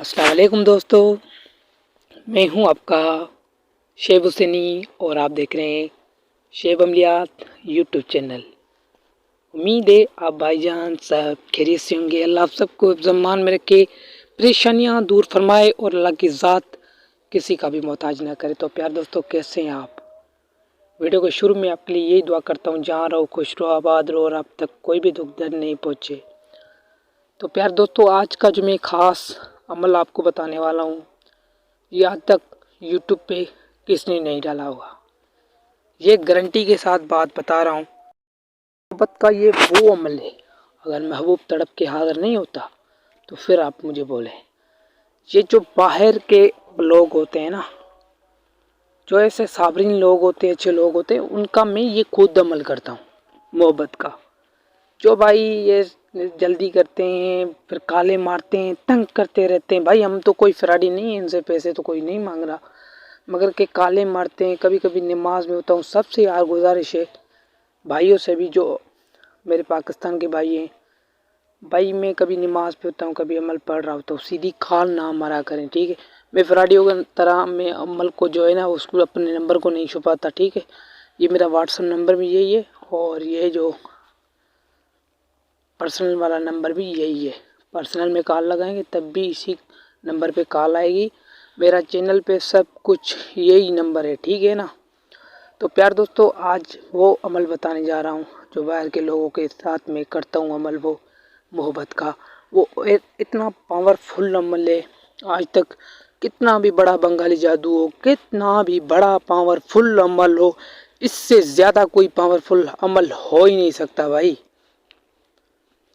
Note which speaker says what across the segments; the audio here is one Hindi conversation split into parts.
Speaker 1: अस्सलाम वालेकुम दोस्तों, मैं हूं आपका शेब हुसैनी और आप देख रहे हैं शेब अमलियात यूट्यूब चैनल। उम्मीद है आप भाईजान सब खैरियत से होंगे। अल्लाह आप सबको ज़मान में रखे, परेशानियां दूर फरमाए और अल्लाह की ज़ात किसी का भी मोहताज ना करे। तो प्यार दोस्तों, कैसे हैं आप? वीडियो को शुरू में आपके लिए यही दुआ करता हूँ, जहाँ रहो खुश रहो, आबाद रहो और आप तक कोई भी दुख दर्द नहीं पहुँचे। तो प्यार दोस्तों, आज का जो मैं ख़ास अमल आपको बताने वाला हूँ, ये आज तक यूट्यूब पे किसने नहीं डाला होगा। ये गारंटी के साथ बात बता रहा हूँ। मोहब्बत का ये वो अमल है, अगर महबूब तड़प के हाजिर नहीं होता तो फिर आप मुझे बोलें। ये जो बाहर के लोग होते हैं ना, जो ऐसे साबरीन लोग होते हैं, अच्छे लोग होते हैं, उनका मैं ये खुद अमल करता हूँ मोहब्बत का। जो भाई ये जल्दी करते हैं, फिर काले मारते हैं, तंग करते रहते हैं। भाई हम तो कोई फ्रॉडी नहीं है, इनसे पैसे तो कोई नहीं मांग रहा, मगर के काले मारते हैं। कभी कभी नमाज में होता हूँ। सबसे यार गुजारिश है भाइयों से भी, जो मेरे पाकिस्तान के भाई हैं, भाई मैं कभी नमाज पे होता हूँ, कभी अमल पढ़ रहा होता हूँ, सीधी खाल ना मारा करें, ठीक है। मैं फ्रॉडियों की तरह मैं अमल को जो है ना, उसको अपने नंबर को नहीं छुपाता, ठीक है। ये मेरा व्हाट्सअप नंबर भी यही है और ये जो पर्सनल वाला नंबर भी यही है। पर्सनल में कॉल लगाएंगे तब भी इसी नंबर पे कॉल आएगी। मेरा चैनल पे सब कुछ यही नंबर है, ठीक है ना। तो प्यार दोस्तों, आज वो अमल बताने जा रहा हूँ जो बाहर के लोगों के साथ में करता हूँ अमल, वो मोहब्बत का। वो इतना पावरफुल अमल है। आज तक कितना भी बड़ा बंगाली जादू हो, कितना भी बड़ा पावरफुल अमल हो, इससे ज़्यादा कोई पावरफुल अमल हो ही नहीं सकता भाई।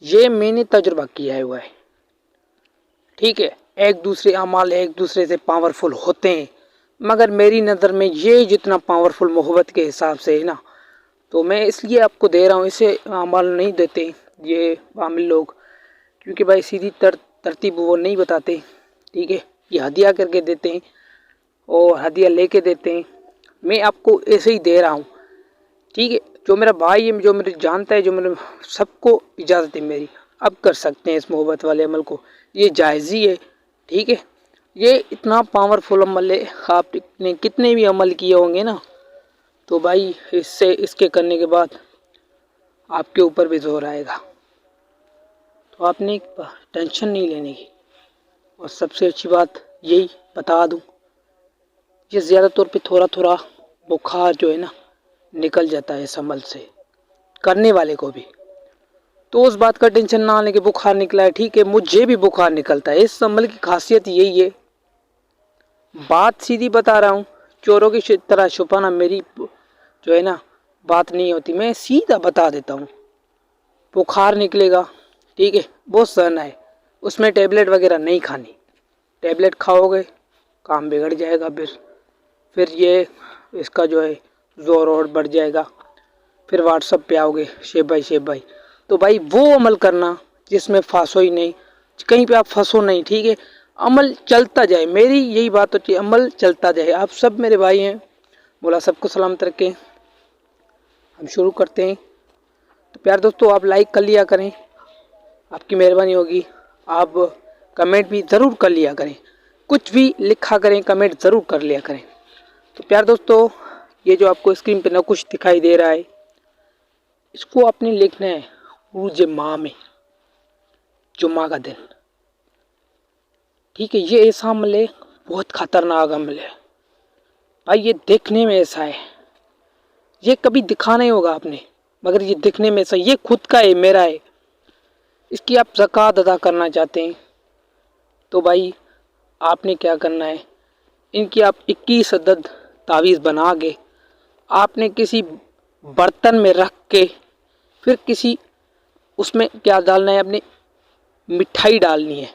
Speaker 1: ये मैंने तजुर्बा किया हुआ है, ठीक है। एक दूसरे अमाल एक दूसरे से पावरफुल होते हैं, मगर मेरी नज़र में ये जितना पावरफुल मोहब्बत के हिसाब से है ना, तो मैं इसलिए आपको दे रहा हूँ। इसे अमाल नहीं देते ये आमिल लोग, क्योंकि भाई सीधी तरतीब वो नहीं बताते, ठीक है। ये हदिया करके देते हैं और हदिया लेके देते हैं। मैं आपको ऐसे ही दे रहा हूँ, ठीक है। जो मेरा भाई है, जो मेरे जानता है, जो मेरे सबको इजाज़त है मेरी, अब कर सकते हैं इस मोहब्बत वाले अमल को। ये जायज़ी है, ठीक है। ये इतना पावरफुल अमल है, आपने कितने भी अमल किए होंगे ना, तो भाई इसके करने के बाद आपके ऊपर भी जोर आएगा। तो आपने टेंशन नहीं लेने की। और सबसे अच्छी बात यही बता दूं, ये ज़्यादा तौर पे थोड़ा थोड़ा बुखार जो है ना निकल जाता है इस अमल से, करने वाले को भी। तो उस बात का टेंशन ना लेके बुखार निकला है, ठीक है, मुझे भी बुखार निकलता है। इस अमल की खासियत यही है, बात सीधी बता रहा हूँ। चोरों की तरह छुपाना मेरी जो है ना बात नहीं होती, मैं सीधा बता देता हूँ। बुखार निकलेगा, ठीक है, बहुत सहना है, उसमें टेबलेट वगैरह नहीं खानी। टेबलेट खाओगे काम बिगड़ जाएगा, फिर ये इसका जो है ज़ोर और बढ़ जाएगा। फिर व्हाट्सअप पे आओगे शेब भाई। तो भाई वो अमल करना जिसमें फंसो ही नहीं, कहीं पे आप फंसो नहीं, ठीक है। अमल चलता जाए, मेरी यही बात होती है, अमल चलता जाए। आप सब मेरे भाई हैं, बोला सबको सलामत रखें। हम शुरू करते हैं। तो प्यार दोस्तों, आप लाइक कर लिया करें, आपकी मेहरबानी होगी। आप कमेंट भी ज़रूर कर लिया करें, कुछ भी लिखा करें, कमेंट ज़रूर कर लिया करें। तो प्यार दोस्तों, ये जो आपको स्क्रीन पे ना कुछ दिखाई दे रहा है, इसको आपने लिखना है उर्ज माह में, जुम्मा का दिन, ठीक है। ये ऐसा अमल है, बहुत खतरनाक अमल है भाई। ये देखने में ऐसा है, ये कभी दिखा नहीं होगा आपने, मगर ये दिखने में ऐसा, ये खुद का है, मेरा है। इसकी आप ज़कात अदा करना चाहते हैं तो भाई आपने क्या करना है, इनकी आप 21 अदद तावीज़ बना के आपने किसी बर्तन में रख के, फिर किसी उसमें क्या डालना है, अपनी मिठाई डालनी है।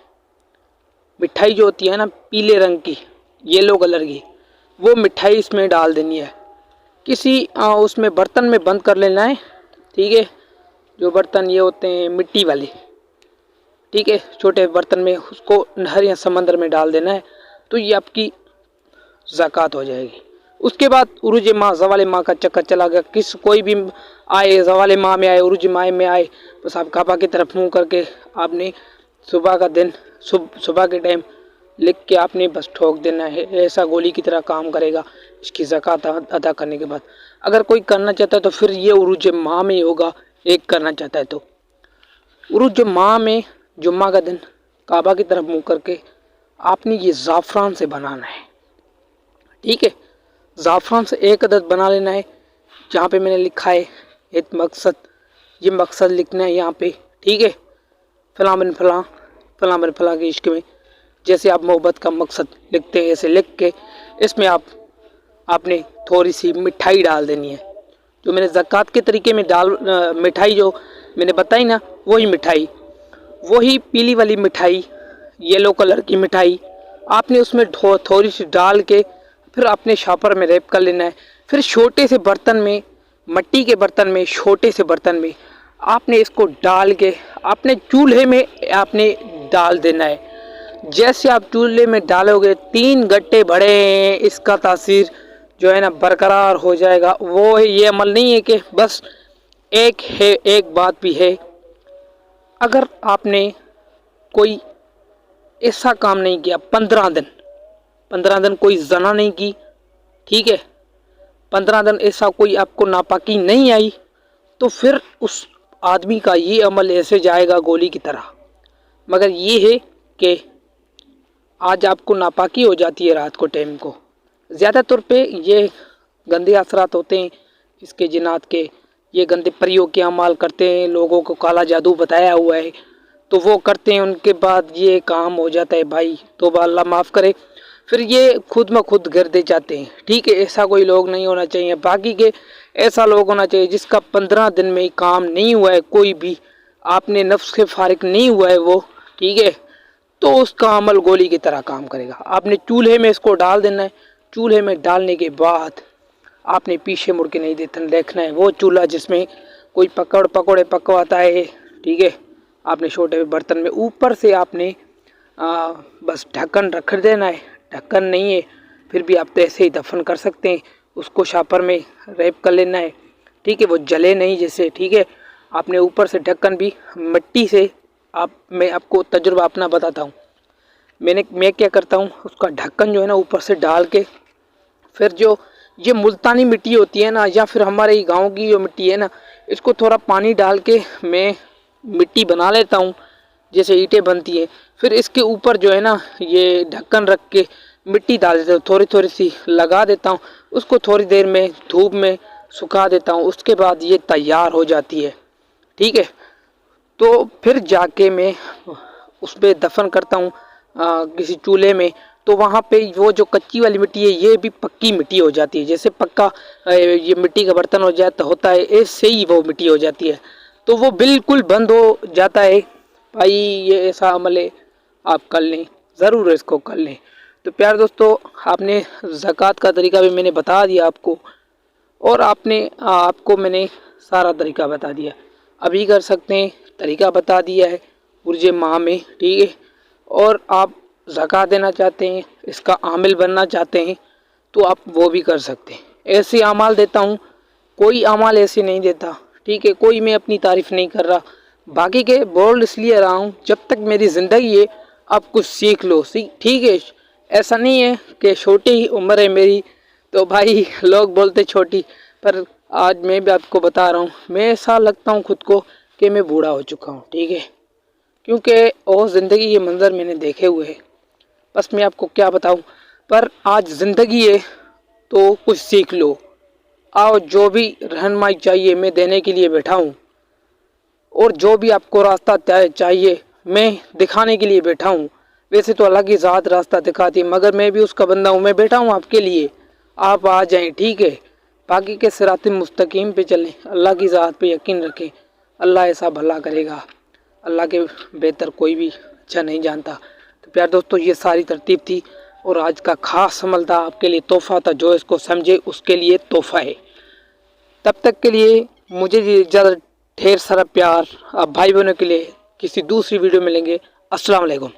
Speaker 1: मिठाई जो होती है ना पीले रंग की, येलो कलर की, वो मिठाई इसमें डाल देनी है। किसी उसमें बर्तन में बंद कर लेना है, ठीक है। जो बर्तन ये होते हैं मिट्टी वाले, ठीक है, छोटे बर्तन में, उसको नहर या समंदर में डाल देना है। तो ये आपकी ज़कात हो जाएगी। उसके बाद उरुज माह, ज़वाल माह का चक्कर चला गया। कोई भी आए, ज़वाल माह में आए, उरुज माह में आए, बस आप काबा की तरफ मुँह करके आपने सुबह का दिन, सुबह के टाइम लिख के आपने बस ठोक देना है, ऐसा गोली की तरह काम करेगा इसकी ज़कात अदा करने के बाद। अगर कोई करना चाहता है तो फिर ये उरूज माह में होगा, एक करना चाहता है तो उरूज माह में जुम्मा का दिन काबा की तरफ मुँह करके आपने ये ज़ाफ़रान से बनाना है, ठीक है। ज़ाफ़रान से एक अदद बना लेना है। जहाँ पे मैंने लिखा है एक मकसद, ये मकसद लिखना है यहाँ पे, ठीक है। फ़लाँ बिन फ़लाँ, फ़लाँ बिन फ़लाँ के इश्क में, जैसे आप मोहब्बत का मकसद लिखते हैं ऐसे लिख के इसमें आपने थोड़ी सी मिठाई डाल देनी है। जो मैंने ज़कात के तरीके में मिठाई जो मैंने बताई ना, वही मिठाई, वही पीली वाली मिठाई, येलो कलर की मिठाई आपने उसमें थोड़ी सी डाल के फिर आपने शॉपर में रैप कर लेना है। फिर छोटे से बर्तन में, मिट्टी के बर्तन में, छोटे से बर्तन में आपने इसको डाल के आपने चूल्हे में आपने डाल देना है। जैसे आप चूल्हे में डालोगे 3 गट्टे बड़े, इसका तासीर जो है ना बरकरार हो जाएगा। वो है, ये अमल नहीं है कि बस एक बात भी है, अगर आपने कोई ऐसा काम नहीं किया 15 दिन कोई जना नहीं की, ठीक है, 15 दिन ऐसा कोई आपको नापाकी नहीं आई, तो फिर उस आदमी का ये अमल ऐसे जाएगा गोली की तरह। मगर ये है कि आज आपको नापाकी हो जाती है रात को टाइम को, ज़्यादा तौर पे ये गंदे असरात होते हैं इसके जिनात के, ये गंदे प्रयोग के अमाल करते हैं, लोगों को काला जादू बताया हुआ है तो वो करते हैं, उनके बाद ये काम हो जाता है भाई, तौबा अल्लाह माफ़ करे, फिर ये खुद में खुद गिरते जाते हैं, ठीक है। ऐसा कोई लोग नहीं होना चाहिए, बाकी के ऐसा लोग होना चाहिए जिसका 15 दिन में ही काम नहीं हुआ है, कोई भी आपने नफ्स के फारिग नहीं हुआ है वो, ठीक है, तो उसका अमल गोली की तरह काम करेगा। आपने चूल्हे में इसको डाल देना है। चूल्हे में डालने के बाद आपने पीछे मुड़ के नहीं देखना है। वो चूल्हा जिसमें कोई पकौड़े पकवाता है, ठीक है, आपने छोटे बर्तन में ऊपर से आपने बस ढक्कन रख देना है। ढक्कन नहीं है फिर भी आप तो ऐसे ही दफन कर सकते हैं, उसको शापर में रैप कर लेना है, ठीक है, वो जले नहीं जैसे, ठीक है। आपने ऊपर से ढक्कन भी मिट्टी से, मैं आपको तजुर्बा अपना बताता हूँ। मैं क्या करता हूँ, उसका ढक्कन जो है ना ऊपर से डाल के, फिर जो ये मुल्तानी मिट्टी होती है ना, या फिर हमारे गांव की जो मिट्टी है ना, इसको थोड़ा पानी डाल के मैं मिट्टी बना लेता हूँ जैसे ईंटें बनती है। फिर इसके ऊपर जो है ना ये ढक्कन रख के मिट्टी डाल देता हूँ, थोड़ी थोड़ी सी लगा देता हूँ, उसको थोड़ी देर में धूप में सुखा देता हूँ। उसके बाद ये तैयार हो जाती है, ठीक है। तो फिर जाके मैं उस पर दफन करता हूँ किसी चूल्हे में, तो वहाँ पे वो जो कच्ची वाली मिट्टी है ये भी पक्की मिट्टी हो जाती है। जैसे पक्का ये मिट्टी का बर्तन होता है, ऐसे ही वो मिट्टी हो जाती है, तो वो बिल्कुल बंद हो जाता है। भाई ये ऐसा अमल है, आप कर लें, ज़रूर इसको कर लें। तो प्यार दोस्तों, आपने ज़कात का तरीका भी मैंने बता दिया आपको, और आपको मैंने सारा तरीका बता दिया। अभी कर सकते हैं, तरीका बता दिया है उर्ज माह में, ठीक है। और आप ज़कात देना चाहते हैं, इसका आमिल बनना चाहते हैं, तो आप वो भी कर सकते हैं। ऐसे अमाल देता हूँ, कोई अमाल ऐसे नहीं देता, ठीक है। कोई मैं अपनी तारीफ़ नहीं कर रहा, बाकी के बोल इसलिए रहा हूँ जब तक मेरी ज़िंदगी है आप कुछ सीख लो, ठीक है। ऐसा नहीं है कि छोटी ही उम्र है मेरी तो भाई लोग बोलते छोटी, पर आज मैं भी आपको बता रहा हूँ, मैं ऐसा लगता हूँ खुद को कि मैं बूढ़ा हो चुका हूँ, ठीक है। क्योंकि वो ज़िंदगी के मंज़र मैंने देखे हुए हैं, बस मैं आपको क्या बताऊँ। पर आज ज़िंदगी है तो कुछ सीख लो। आओ, जो भी रहनुमाई चाहिए मैं देने के लिए बैठा हूँ, और जो भी आपको रास्ता चाहिए मैं दिखाने के लिए बैठा हूँ। वैसे तो अल्लाह की ज़ात रास्ता दिखाती है, मगर मैं भी उसका बंदा हूँ, मैं बैठा हूँ आपके लिए, आप आ जाएं, ठीक है। बाकी के सिराते मुस्तकीम पे चलें, अल्लाह की ज़ात पे यकीन रखें, अल्लाह ऐसा भला करेगा। अल्लाह के बेहतर कोई भी अच्छा नहीं जानता। तो प्यार दोस्तों, ये सारी तरतीब थी, और आज का ख़ास अमल था आपके लिए, तोहफ़ा था, जो इसको समझे उसके लिए तोहफ़ा है। तब तक के लिए मुझे ज़्यादा ढेर सारा प्यार। आप भाई बहनों के लिए किसी दूसरी वीडियो में मिलेंगे। अस्सलाम वालेकुम।